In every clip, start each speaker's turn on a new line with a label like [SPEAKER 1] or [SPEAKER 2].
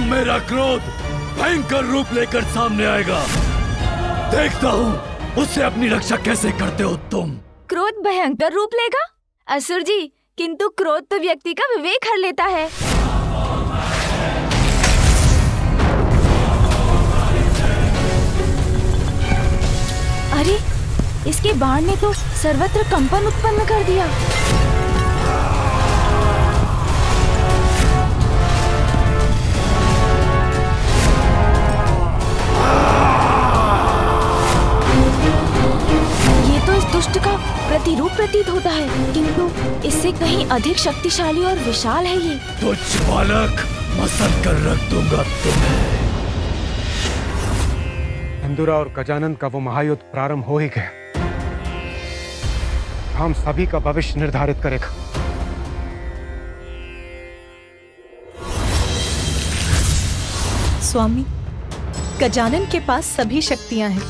[SPEAKER 1] मेरा क्रोध भयंकर रूप लेकर सामने आएगा। देखता हूँ उससे अपनी रक्षा कैसे करते हो तुम।
[SPEAKER 2] क्रोध भयंकर रूप लेगा? असुर जी, किंतु क्रोध तो व्यक्ति का विवेक हर लेता है। अरे, इसके बाण ने तो सर्वत्र कंपन उत्पन्न कर दिया। ये तो इस दुष्ट का प्रतिरूप प्रतीत होता है, किंतु इससे कहीं अधिक शक्तिशाली और विशाल है ये।
[SPEAKER 1] तुच्छ बालक, मसल कर रख दूंगा तुम्हें।
[SPEAKER 3] धुंधुरा और गजानन का वो महायुद्ध प्रारंभ हो ही गया। हम सभी का भविष्य निर्धारित करेगा।
[SPEAKER 4] स्वामी, गजानन के पास सभी शक्तियां हैं।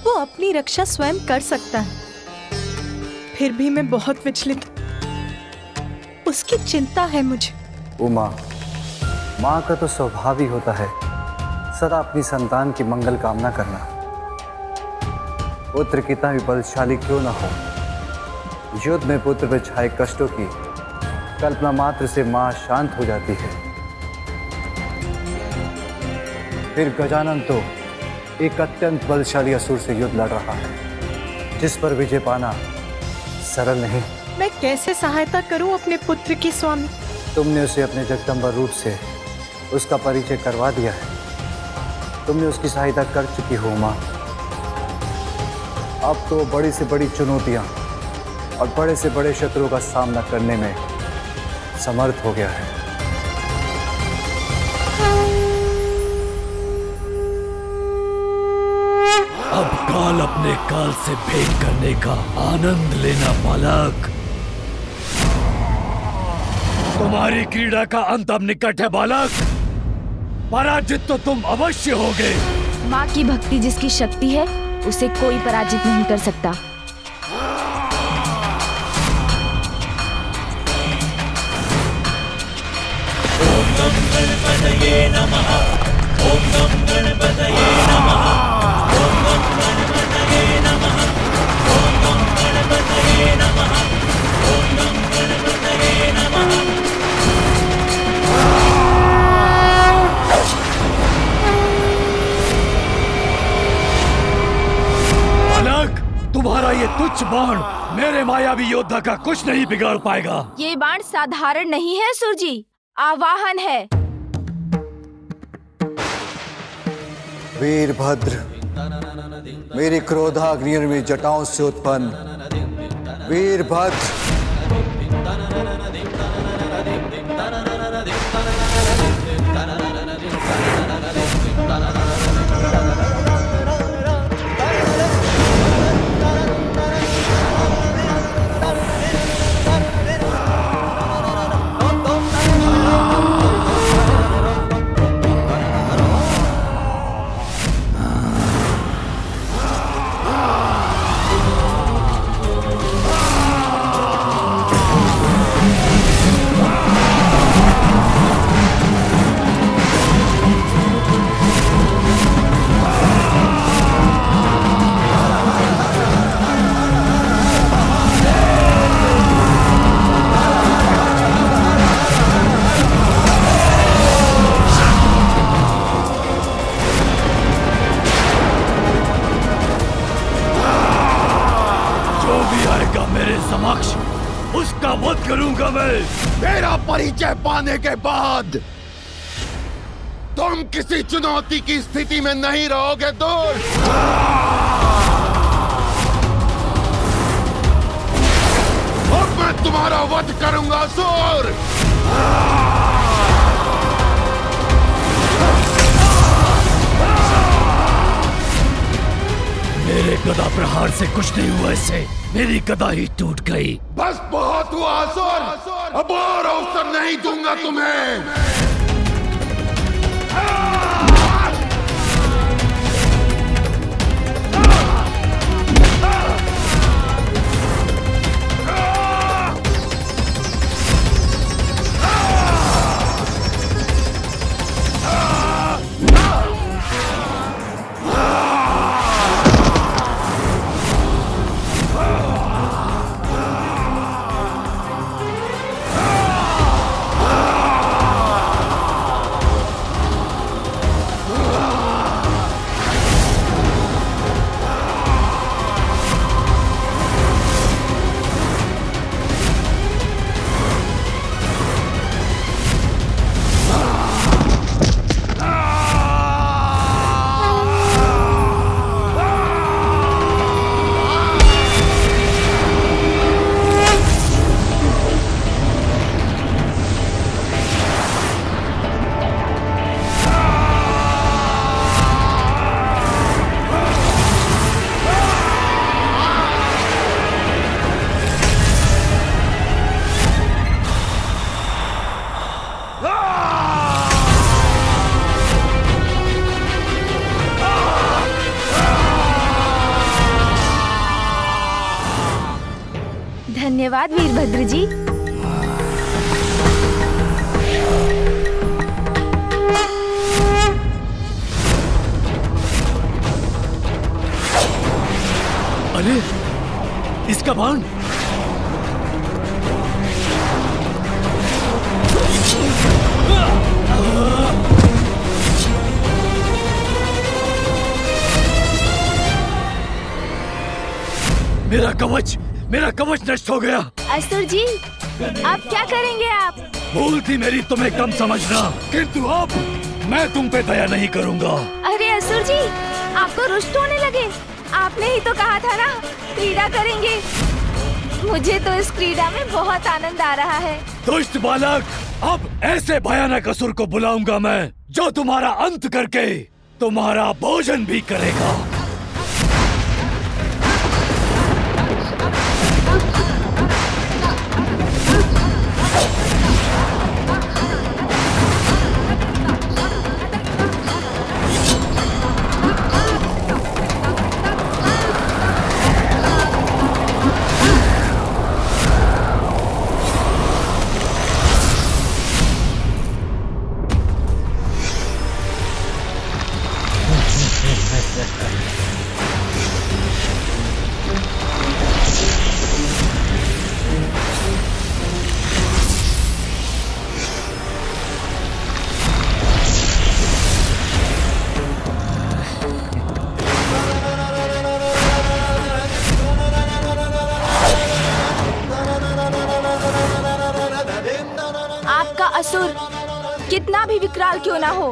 [SPEAKER 4] वो अपनी रक्षा स्वयं कर सकता है। फिर भी मैं बहुत विचलित हूं। उसकी चिंता है मुझे।
[SPEAKER 5] उमा, माँ का तो स्वभाव ही होता है सदा अपनी संतान की मंगल कामना करना। पुत्र कितना भी बलशाली क्यों न हो, युद्ध में पुत्र पर छाए कष्टों की कल्पना मात्र से मां शांत हो जाती है। फिर गजानन तो एक अत्यंत बलशाली असुर से युद्ध लड़ रहा है, जिस पर विजय पाना सरल नहीं।
[SPEAKER 4] मैं कैसे सहायता करूं अपने पुत्र की स्वामी?
[SPEAKER 5] तुमने उसे अपने जगदम्बा रूप से उसका परिचय करवा दिया है। तुमने उसकी सहायता कर चुकी हो मां। अब तो बड़ी से बड़ी चुनौतियां और बड़े से बड़े शत्रुओं का सामना करने में समर्थ हो गया है।
[SPEAKER 1] अब काल अपने काल से भेंट करने का आनंद लेना बालक। तुम्हारी क्रीड़ा का अंत अब निकट है बालक। पराजित तो तुम अवश्य होगे।
[SPEAKER 2] माँ की भक्ति जिसकी शक्ति है, उसे कोई पराजित नहीं कर सकता।
[SPEAKER 6] ओम नम गणपतये नमः। ओम नम गणपतये नमः। ओम नम गणपतये नमः। ओम नम गणपतये नमः। ओम नम गणपतये नमः।
[SPEAKER 1] तुम्हारा ये तुच्छ बाण मेरे मायावी योद्धा का कुछ नहीं बिगाड़ पाएगा।
[SPEAKER 2] ये बाण साधारण नहीं है असुर जी, आवाहन है।
[SPEAKER 5] वीरभद्र, मेरी क्रोधाग्नि में जटाओं से उत्पन्न वीरभद्र,
[SPEAKER 1] उसका वध करूंगा मैं।
[SPEAKER 7] मेरा परिचय पाने के बाद तुम किसी चुनौती की स्थिति में नहीं रहोगे दोस्त। अब मैं तुम्हारा वध करूंगा असुर।
[SPEAKER 1] मेरे गदा प्रहार से कुछ नहीं हुआ, इससे मेरी गदा ही टूट गई।
[SPEAKER 7] बस बहुत हुआ असुर, अब और अवसर नहीं दूंगा तुम्हें।
[SPEAKER 2] धन्यवाद वीरभद्र जी।
[SPEAKER 1] अरे इसका बाण! मेरा कवच नष्ट हो गया।
[SPEAKER 2] असुर जी, अब क्या करेंगे आप?
[SPEAKER 1] भूल थी मेरी तुम्हें कम समझना, किंतु अब मैं तुम पे दया नहीं करूंगा।
[SPEAKER 2] अरे असुर जी, आपको रुष्ट होने लगे। आपने ही तो कहा था ना क्रीड़ा करेंगे। मुझे तो इस क्रीड़ा में बहुत आनंद आ रहा है।
[SPEAKER 1] दुष्ट बालक, अब ऐसे भयानक असुर को बुलाऊंगा मैं जो तुम्हारा अंत करके तुम्हारा भोजन भी करेगा।
[SPEAKER 2] असुर कितना भी विकराल क्यों ना हो,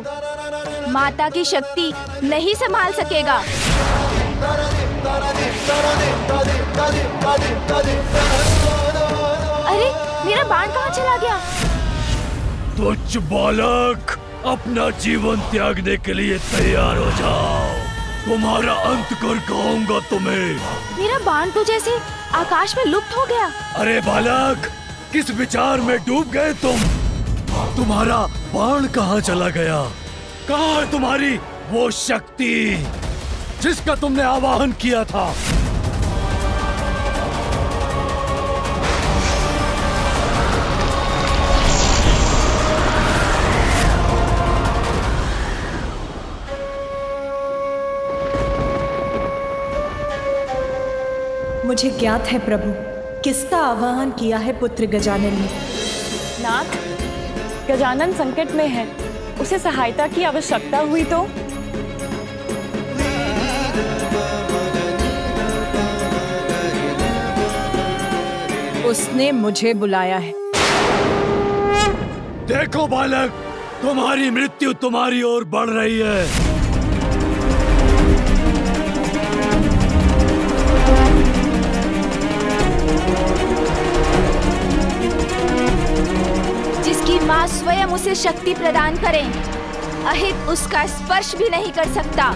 [SPEAKER 2] माता की शक्ति नहीं संभाल सकेगा। अरे मेरा बाण कहाँ चला गया?
[SPEAKER 1] तुच्छ बालक, अपना जीवन त्यागने के लिए तैयार हो जाओ। तुम्हारा अंत कर खाऊंगा तुम्हें।
[SPEAKER 2] मेरा बाण तो जैसे आकाश में लुप्त हो गया।
[SPEAKER 1] अरे बालक, किस विचार में डूब गए तुम? तुम्हारा बाण कहाँ चला गया? कहाँ है तुम्हारी वो शक्ति जिसका तुमने आवाहन किया था?
[SPEAKER 4] मुझे ज्ञात है प्रभु, किसका आवाहन किया है पुत्र गजानन ने।
[SPEAKER 8] नाथ, गजानन संकट में है, उसे सहायता की आवश्यकता हुई तो?
[SPEAKER 4] उसने मुझे बुलाया है।
[SPEAKER 1] देखो बालक, तुम्हारी मृत्यु तुम्हारी ओर बढ़ रही है।
[SPEAKER 2] जिसकी माँ स्वयं उसे शक्ति प्रदान करें, अहित उसका स्पर्श भी नहीं कर सकता।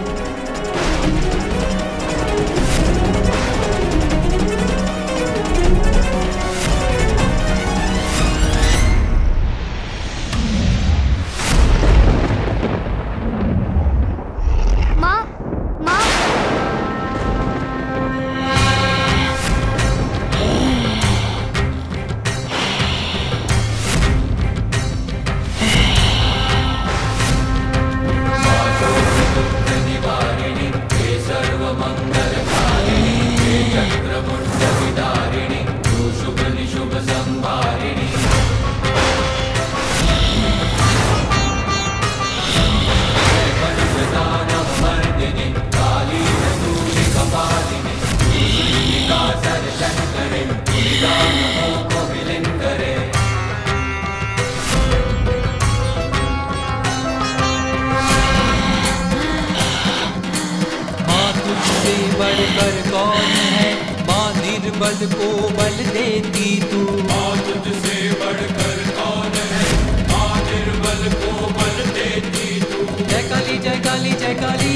[SPEAKER 6] बल को बल देती तू, माँ तुझसे बढ़कर कौन है? माँ निर्बल को बल देती तू। जय काली जय काली जय काली,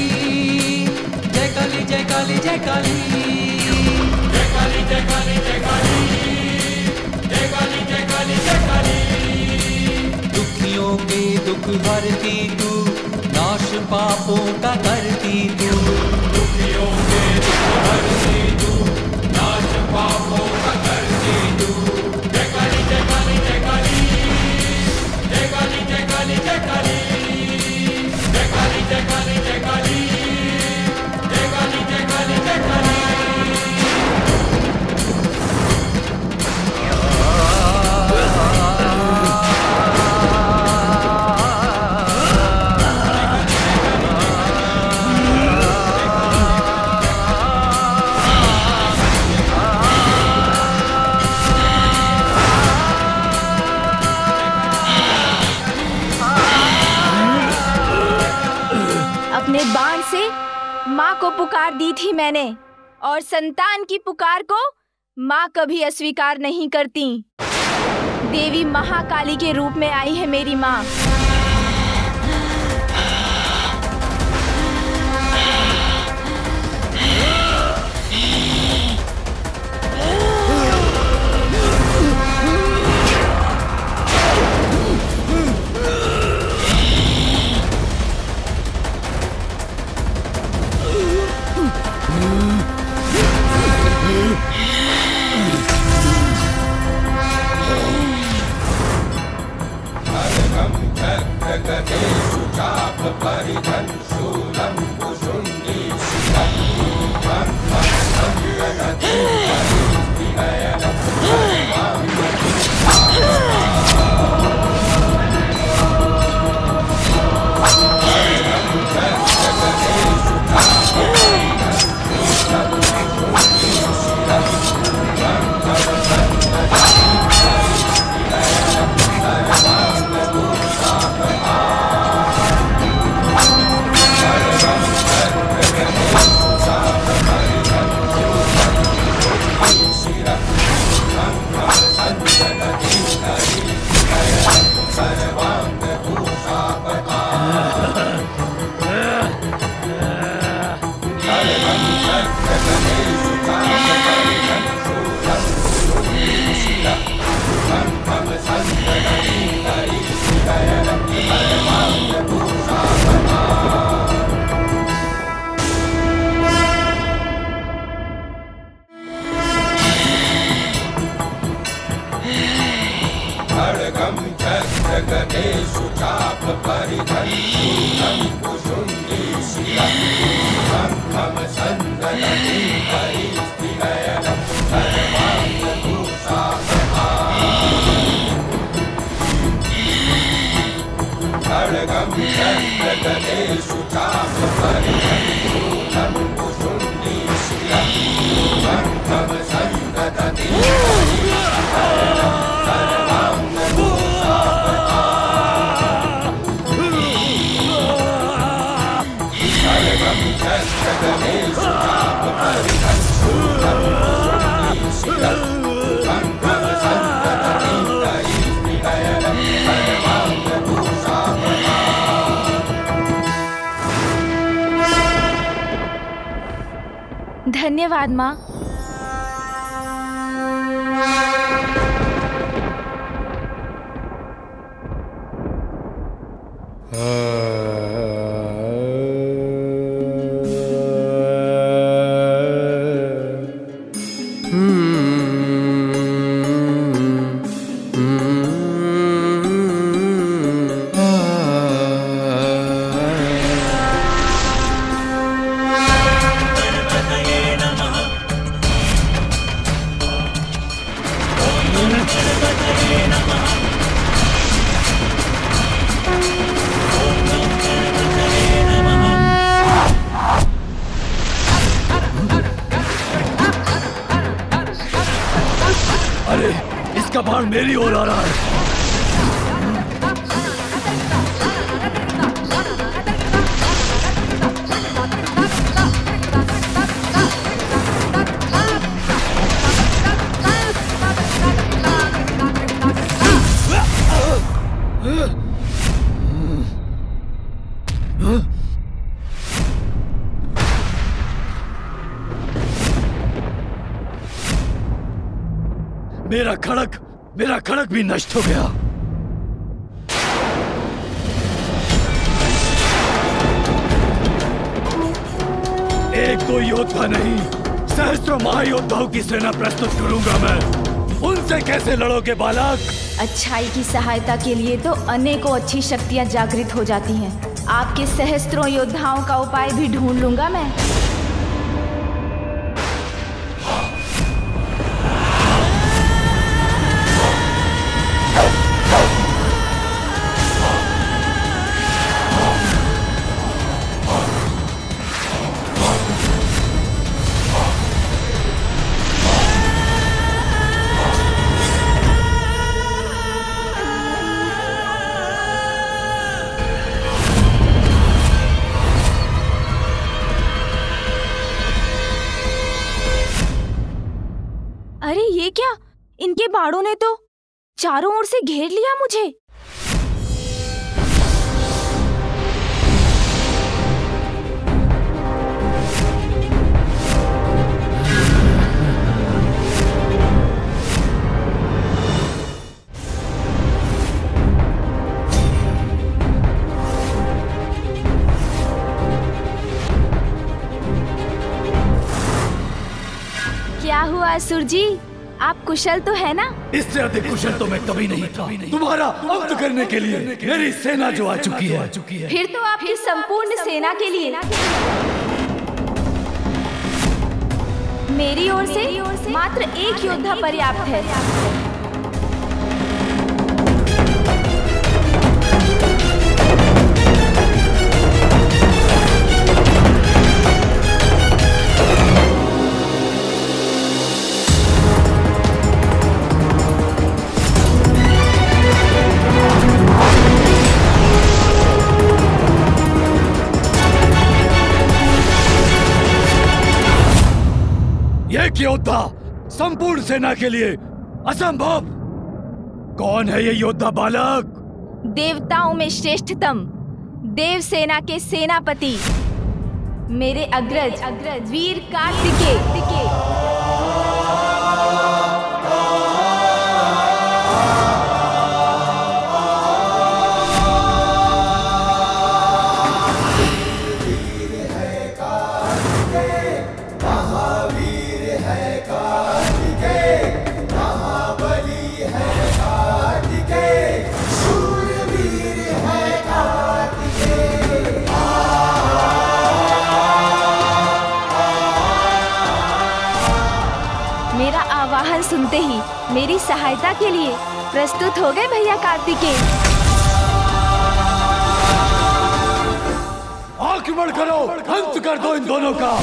[SPEAKER 6] जय काली जय काली जय काली, जय काली जय काली जय काली, जय काली जय काली जय काली। दुखियों के दुख हरती तू, नाश पापों का करती तू। दुखियों के दुख हरती तू, नाश पापों का करती तू।
[SPEAKER 2] माँ को पुकार दी थी मैंने, और संतान की पुकार को माँ कभी अस्वीकार नहीं करती। देवी महाकाली के रूप में आई है मेरी माँ। धन्यवाद माँ।
[SPEAKER 1] अरे इसका बाण मेरी ओर आ रहा है। मेरा खड़क भी नष्ट हो गया। एक दो योद्धा नहीं, सहस्त्रों महायोद्धाओं की सेना प्रस्तुत करूंगा मैं। उनसे कैसे लड़ोगे बालक?
[SPEAKER 2] अच्छाई की सहायता के लिए तो अनेकों अच्छी शक्तियां जागृत हो जाती हैं। आपके सहस्त्रों योद्धाओं का उपाय भी ढूंढ लूंगा मैं। क्या? इनके बाड़ों ने तो चारों ओर से घेर लिया मुझे। क्या हुआ असुर जी, आप कुशल तो है ना?
[SPEAKER 1] इससे अधिक कुशल तो मैं कभी नहीं था। तुम्हारा अंत करने के लिए मेरी सेना जो आ चुकी है।
[SPEAKER 2] फिर तो आपकी संपूर्ण सेना के लिए मेरी ओर से मात्र एक योद्धा पर्याप्त है।
[SPEAKER 1] एक योद्धा संपूर्ण सेना के लिए असंभव। कौन है ये योद्धा बालक?
[SPEAKER 2] देवताओं में श्रेष्ठतम देव सेना के सेनापति मेरे अग्रज वीर कार्तिकेय। आवाहन सुनते ही मेरी सहायता के लिए प्रस्तुत हो गए भैया कार्तिकेय।
[SPEAKER 1] आक्रमण करो, अंत कर दो इन दोनों का।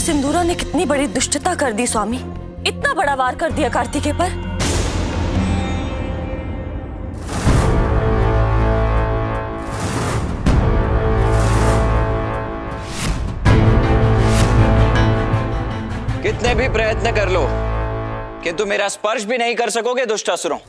[SPEAKER 9] सिंदूरा ने कितनी बड़ी दुष्टता कर दी स्वामी, इतना बड़ा वार कर दिया कार्तिकेय पर।
[SPEAKER 10] कितने भी प्रयत्न कर लो किंतु मेरा स्पर्श भी नहीं कर सकोगे दुष्टासुरों।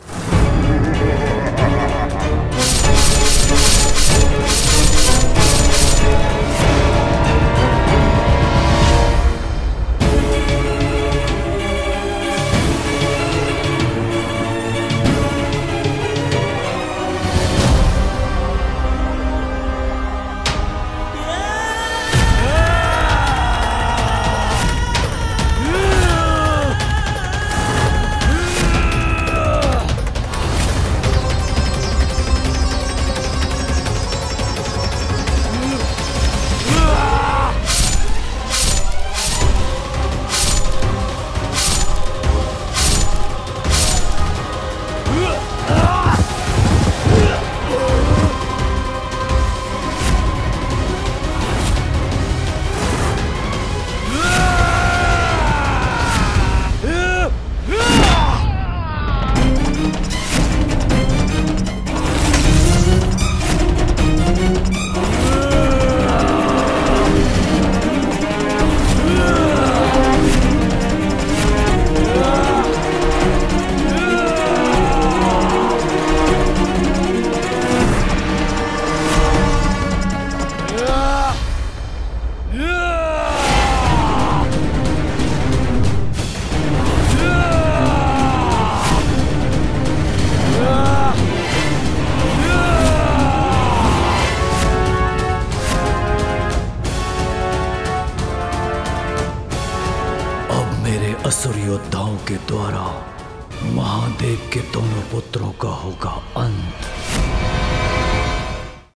[SPEAKER 1] असुर योद्धाओं के द्वारा महादेव के दोनों पुत्रों का होगा अंत।